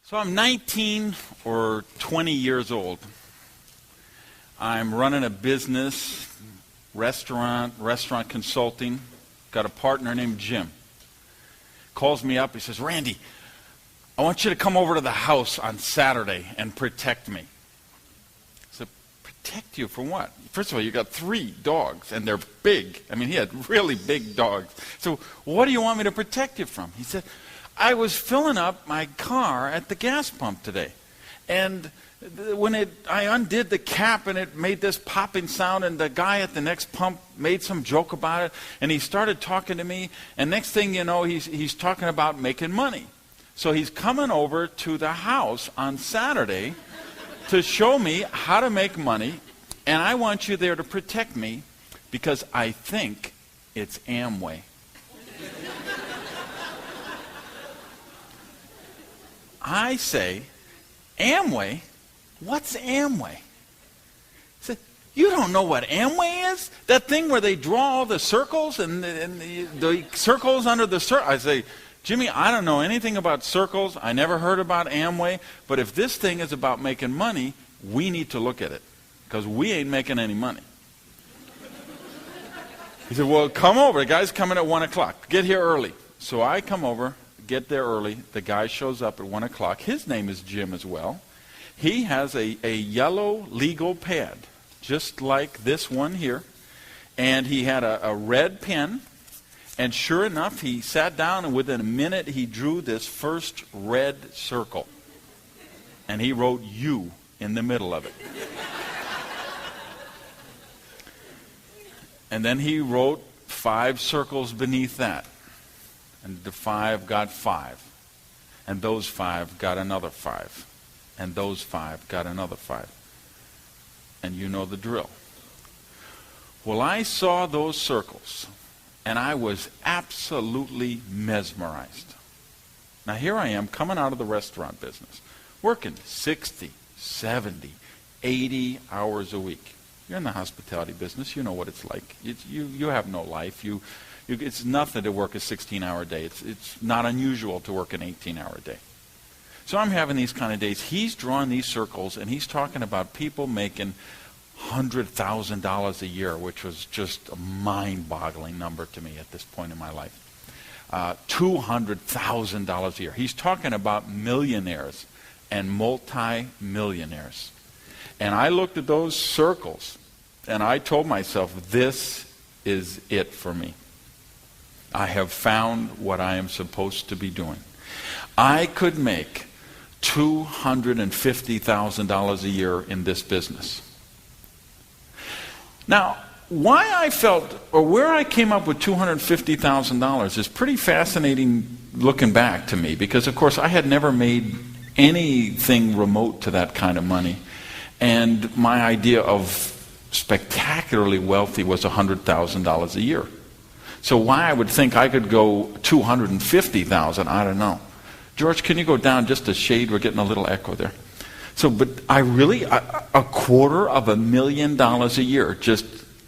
So I'm 19 or 20 years old. I'm running a business, restaurant consulting. Got a partner named Jim. Calls me up. He says, Randy, I want you to come over to the house on Saturday and protect me. I said, protect you from what? First of all, you got 3 dogs, and they're big. I mean, he had really big dogs. So what do you want me to protect you from? He said, I was filling up my car at the gas pump today, and when I undid the cap and it made this popping sound, and the guy at the next pump made some joke about it, and he started talking to me, and next thing you know, he's talking about making money. So he's coming over to the house on Saturday to show me how to make money, and I want you there to protect me because I think it's Amway. I say, Amway? What's Amway? I said, you don't know what Amway is? That thing where they draw all the circles and the circles under the circle. I say, Jimmy, I don't know anything about circles. I never heard about Amway. But if this thing is about making money, we need to look at it because we ain't making any money. He said, well, come over. The guy's coming at 1 o'clock. Get here early. So I come over. Get there early. The guy shows up at 1 o'clock. His name is Jim as well. He has a yellow legal pad, just like this one here. And he had a red pen. And sure enough, he sat down, and within a minute, he drew this first red circle. And he wrote "you" in the middle of it. And then he wrote 5 circles beneath that. And the 5 got 5. And those 5 got another 5. And those 5 got another 5. And you know the drill. Well, I saw those circles, and I was absolutely mesmerized. Now here I am coming out of the restaurant business, working 60, 70, 80 hours a week. You're in the hospitality business. You know what it's like. You have no life. It's nothing to work a 16-hour day. It's not unusual to work an 18-hour day. So I'm having these kind of days. He's drawing these circles, and he's talking about people making $100,000 a year, which was just a mind-boggling number to me at this point in my life. $200,000 a year. He's talking about millionaires and multi-millionaires. And I looked at those circles, and I told myself, this is it for me. I have found what I am supposed to be doing. I could make $250,000 a year in this business. Now, why I felt, or where I came up with $250,000 is pretty fascinating looking back to me, because of course I had never made anything remote to that kind of money. And my idea of spectacularly wealthy was $100,000 a year. So why I would think I could go $250,000, I don't know. George, can you go down just a shade? We're getting a little echo there. So, but I really, $250,000 a year just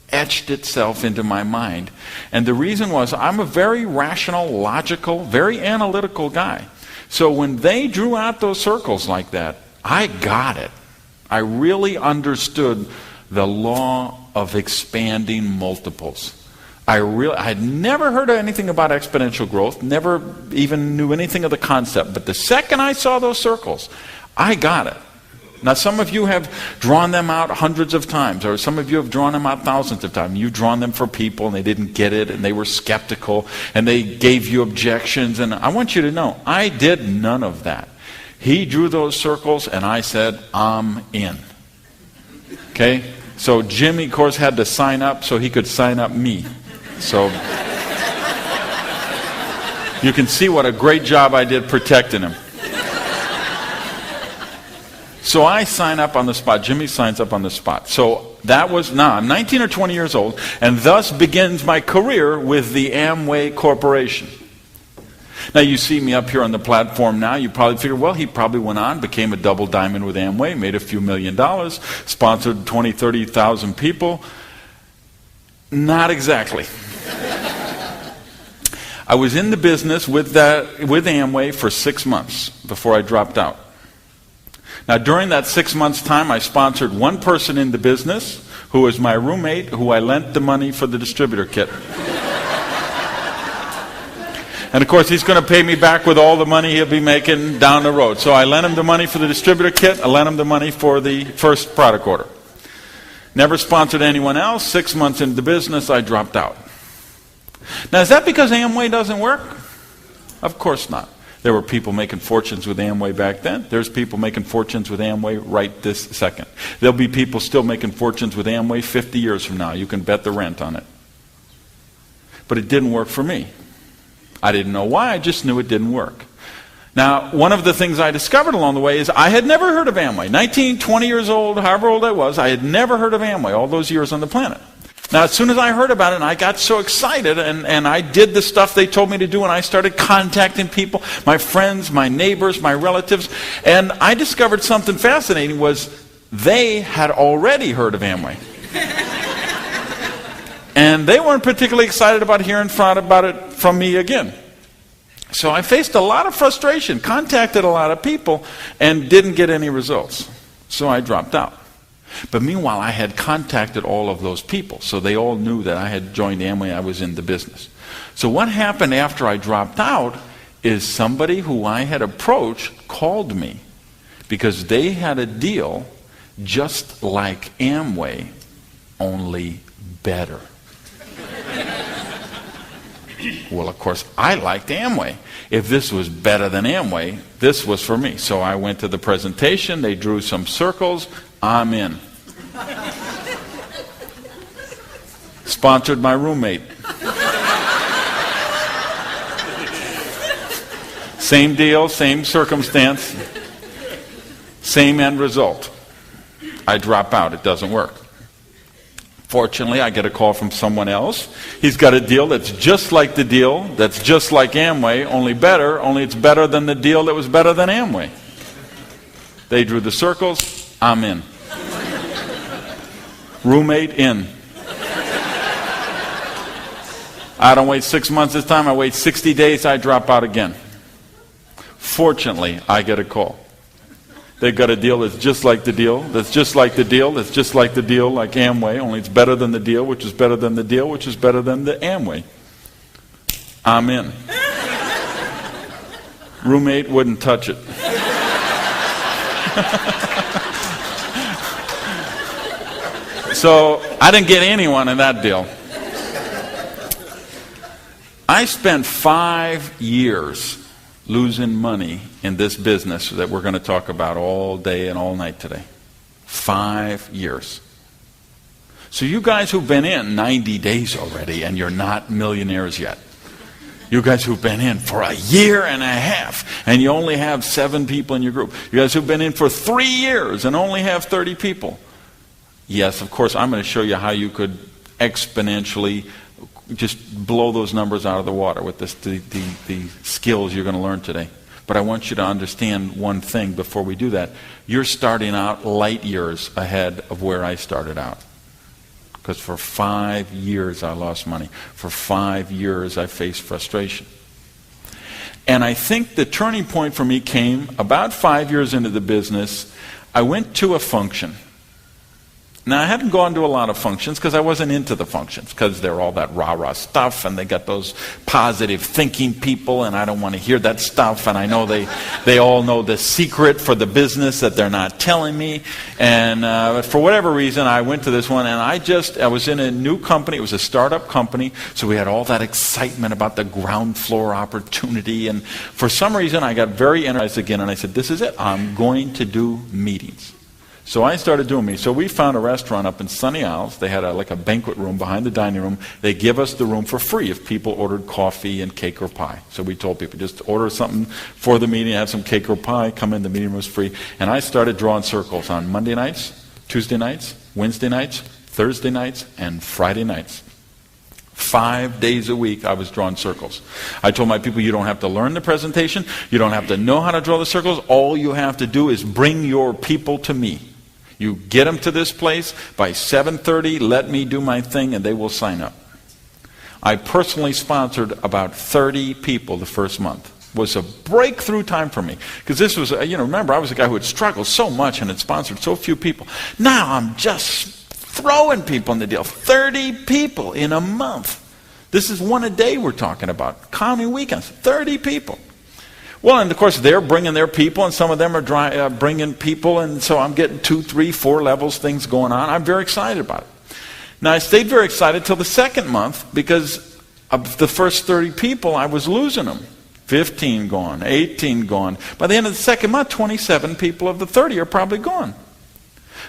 etched itself into my mind. And the reason was I'm a very rational, logical, very analytical guy. So when they drew out those circles like that, I got it. I really understood the law of expanding multiples. I had never heard of anything about exponential growth, never even knew anything of the concept. But the second I saw those circles, I got it. Now, some of you have drawn them out hundreds of times, or some of you have drawn them out thousands of times. You've drawn them for people, and they didn't get it, and they were skeptical, and they gave you objections. And I want you to know, I did none of that. He drew those circles, and I said, I'm in. Okay? So Jimmy, of course, had to sign up so he could sign up me. So you can see what a great job I did protecting him. So I sign up on the spot. Jimmy signs up on the spot. So that was, I'm 19 or 20 years old, and thus begins my career with the Amway Corporation. Now you see me up here on the platform now, you probably figure, well, he probably went on, became a double diamond with Amway, made a few $1 million, sponsored 20, 30,000 people. Not exactly. I was in the business with Amway for 6 months before I dropped out. Now, during that 6 months' time, I sponsored one person in the business who was my roommate, who I lent the money for the distributor kit. And of course, he's going to pay me back with all the money he'll be making down the road. So I lent him the money for the distributor kit. I lent him the money for the first product order. Never sponsored anyone else. 6 months into the business, I dropped out. Now, is that because Amway doesn't work? Of course not. There were people making fortunes with Amway back then. There's people making fortunes with Amway right this second. There'll be people still making fortunes with Amway 50 years from now. You can bet the rent on it. But it didn't work for me. I didn't know why, I just knew it didn't work. Now, one of the things I discovered along the way is I had never heard of Amway. 19, 20 years old, however old I was, I had never heard of Amway all those years on the planet. Now, as soon as I heard about it, I got so excited, and I did the stuff they told me to do, and I started contacting people, my friends, my neighbors, my relatives, and I discovered something fascinating was they had already heard of Amway. And they weren't particularly excited about hearing about it from me again. So I faced a lot of frustration, contacted a lot of people, and didn't get any results. So I dropped out. But meanwhile, I had contacted all of those people, so they all knew that I had joined Amway, I was in the business. So what happened after I dropped out is somebody who I had approached called me because they had a deal just like Amway, only better. Well, of course, I liked Amway. If this was better than Amway, this was for me. So I went to the presentation, they drew some circles, I'm in. Sponsored my roommate. Same deal, same circumstance, same end result. I drop out, it doesn't work. Fortunately, I get a call from someone else. He's got a deal that's just like the deal, that's just like Amway, only better, only it's better than the deal that was better than Amway. They drew the circles, I'm in. Roommate in. I don't wait 6 months this time, I wait 60 days, I drop out again. Fortunately, I get a call. They've got a deal that's just like the deal, that's just like the deal, that's just like the deal, like Amway, only it's better than the deal, which is better than the deal, which is better than the Amway. I'm in. Roommate wouldn't touch it. So I didn't get anyone in that deal. I spent 5 years losing money in this business that we're going to talk about all day and all night today. 5 years. So you guys who've been in 90 days already and you're not millionaires yet. You guys who've been in for a year and a half and you only have 7 people in your group. You guys who've been in for 3 years and only have 30 people. Yes, of course, I'm going to show you how you could exponentially just blow those numbers out of the water with the skills you're going to learn today. But I want you to understand one thing before we do that. You're starting out light years ahead of where I started out. Because for 5 years I lost money. For 5 years I faced frustration. And I think the turning point for me came about 5 years into the business. I went to a function. Now, I hadn't gone to a lot of functions because I wasn't into the functions, because they're all that rah-rah stuff, and they got those positive thinking people, and I don't want to hear that stuff, and I know they all know the secret for the business that they're not telling me, and for whatever reason, I went to this one, and I was in a new company. It was a startup company, so we had all that excitement about the ground floor opportunity, and for some reason, I got very energized again, and I said, this is it. I'm going to do meetings. So I started doing me. So we found a restaurant up in Sunny Isles. They had like a banquet room behind the dining room. They give us the room for free if people ordered coffee and cake or pie. So we told people, just order something for the meeting, have some cake or pie, come in, the meeting room was free. And I started drawing circles on Monday nights, Tuesday nights, Wednesday nights, Thursday nights, and Friday nights. 5 days a week I was drawing circles. I told my people, you don't have to learn the presentation. You don't have to know how to draw the circles. All you have to do is bring your people to me. You get them to this place by 7:30, let me do my thing, and they will sign up. I personally sponsored about 30 people the first month. was a breakthrough time for me. Because this was, remember, I was a guy who had struggled so much and had sponsored so few people. Now I'm just throwing people in the deal. 30 people in a month. This is one a day we're talking about. Counting weekends. 30 people. Well, and of course, they're bringing their people, and some of them are bringing people, and so I'm getting 2, 3, 4 levels, things going on. I'm very excited about it. Now, I stayed very excited till the second month, because of the first 30 people, I was losing them. 15 gone, 18 gone. By the end of the second month, 27 people of the 30 are probably gone.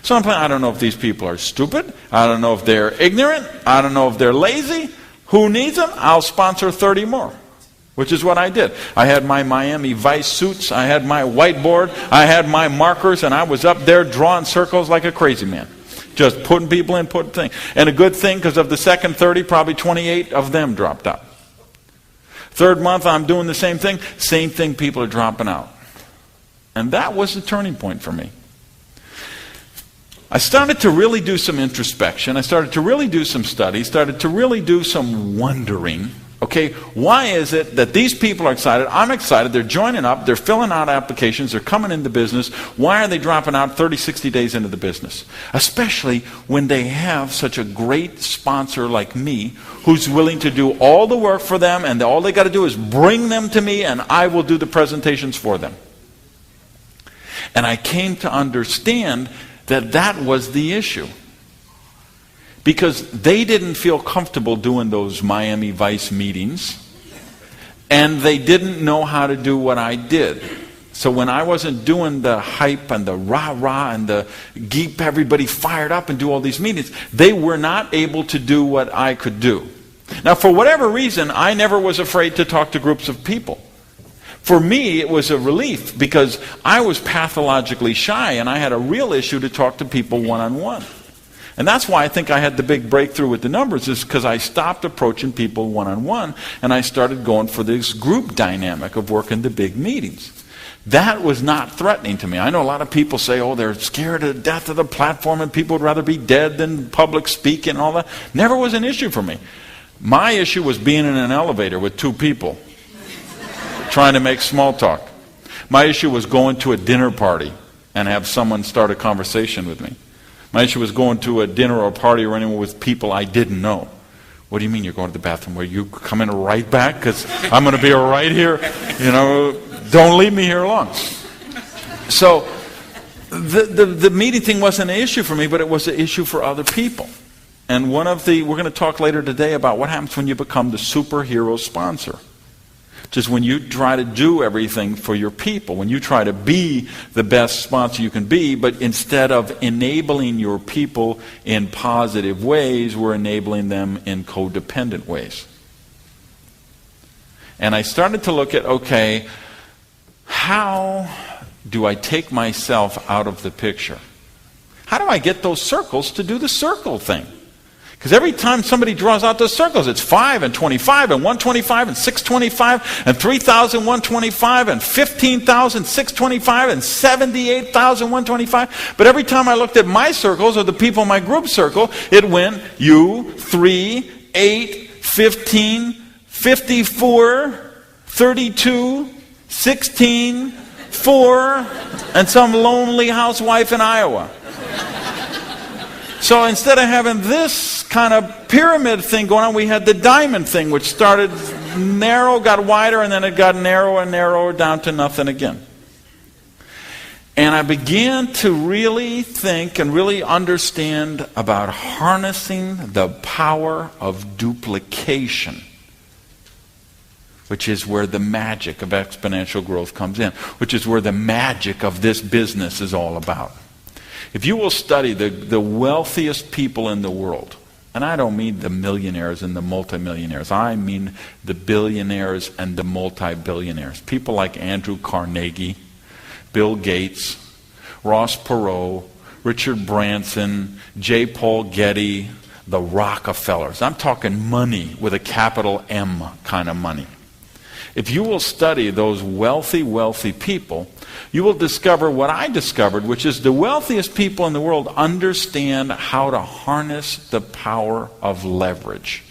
So I'm planning, I don't know if these people are stupid. I don't know if they're ignorant. I don't know if they're lazy. Who needs them? I'll sponsor 30 more, which is what I did. I had my Miami Vice suits. I had my whiteboard. I had my markers, and I was up there drawing circles like a crazy man. Just putting people in, putting things. And a good thing, because of the second 30, probably 28 of them dropped out. Third month, I'm doing the same thing. Same thing, people are dropping out. And that was the turning point for me. I started to really do some introspection. I started to really do some study. Started to really do some wondering. Okay, why is it that these people are excited? I'm excited. They're joining up. They're filling out applications. They're coming into business. Why are they dropping out 30, 60 days into the business? Especially when they have such a great sponsor like me who's willing to do all the work for them, and all they got to do is bring them to me, and I will do the presentations for them. And I came to understand that that was the issue. Because they didn't feel comfortable doing those Miami Vice meetings, and they didn't know how to do what I did. So when I wasn't doing the hype and the rah-rah and the keep everybody fired up and do all these meetings, they were not able to do what I could do. Now, for whatever reason, I never was afraid to talk to groups of people. For me, it was a relief, because I was pathologically shy, and I had a real issue to talk to people one-on-one. And that's why I think I had the big breakthrough with the numbers, is because I stopped approaching people one-on-one, and I started going for this group dynamic of working the big meetings. That was not threatening to me. I know a lot of people say, oh, they're scared to death of the platform, and people would rather be dead than public speaking and all that. Never was an issue for me. My issue was being in an elevator with 2 people, trying to make small talk. My issue was going to a dinner party and have someone start a conversation with me. My issue was going to a dinner or a party or anywhere with people I didn't know. What do you mean you're going to the bathroom? Were you coming right back? Because I'm going to be right here. Don't leave me here long. So the meeting thing wasn't an issue for me, but it was an issue for other people. And we're going to talk later today about what happens when you become the superhero sponsor. Just when you try to do everything for your people, when you try to be the best sponsor you can be, but instead of enabling your people in positive ways, we're enabling them in codependent ways. And I started to look at, okay, how do I take myself out of the picture? How do I get those circles to do the circle thing? Because every time somebody draws out those circles, it's 5 and 25 and 125 and 625 and 3,125 and 15,625 and 78,125. But every time I looked at my circles or the people in my group circle, it went you, 3, 8, 15, 54, 32, 16, 4, and some lonely housewife in Iowa. So instead of having this kind of pyramid thing going on, we had the diamond thing, which started narrow, got wider, and then it got narrower and narrower down to nothing again. And I began to really think and really understand about harnessing the power of duplication, which is where the magic of exponential growth comes in, which is where the magic of this business is all about. If you will study the wealthiest people in the world, and I don't mean the millionaires and the multimillionaires, I mean the billionaires and the multi-billionaires. People like Andrew Carnegie, Bill Gates, Ross Perot, Richard Branson, J. Paul Getty, the Rockefellers. I'm talking money with a capital M kind of money. If you will study those wealthy, wealthy people, you will discover what I discovered, which is the wealthiest people in the world understand how to harness the power of leverage.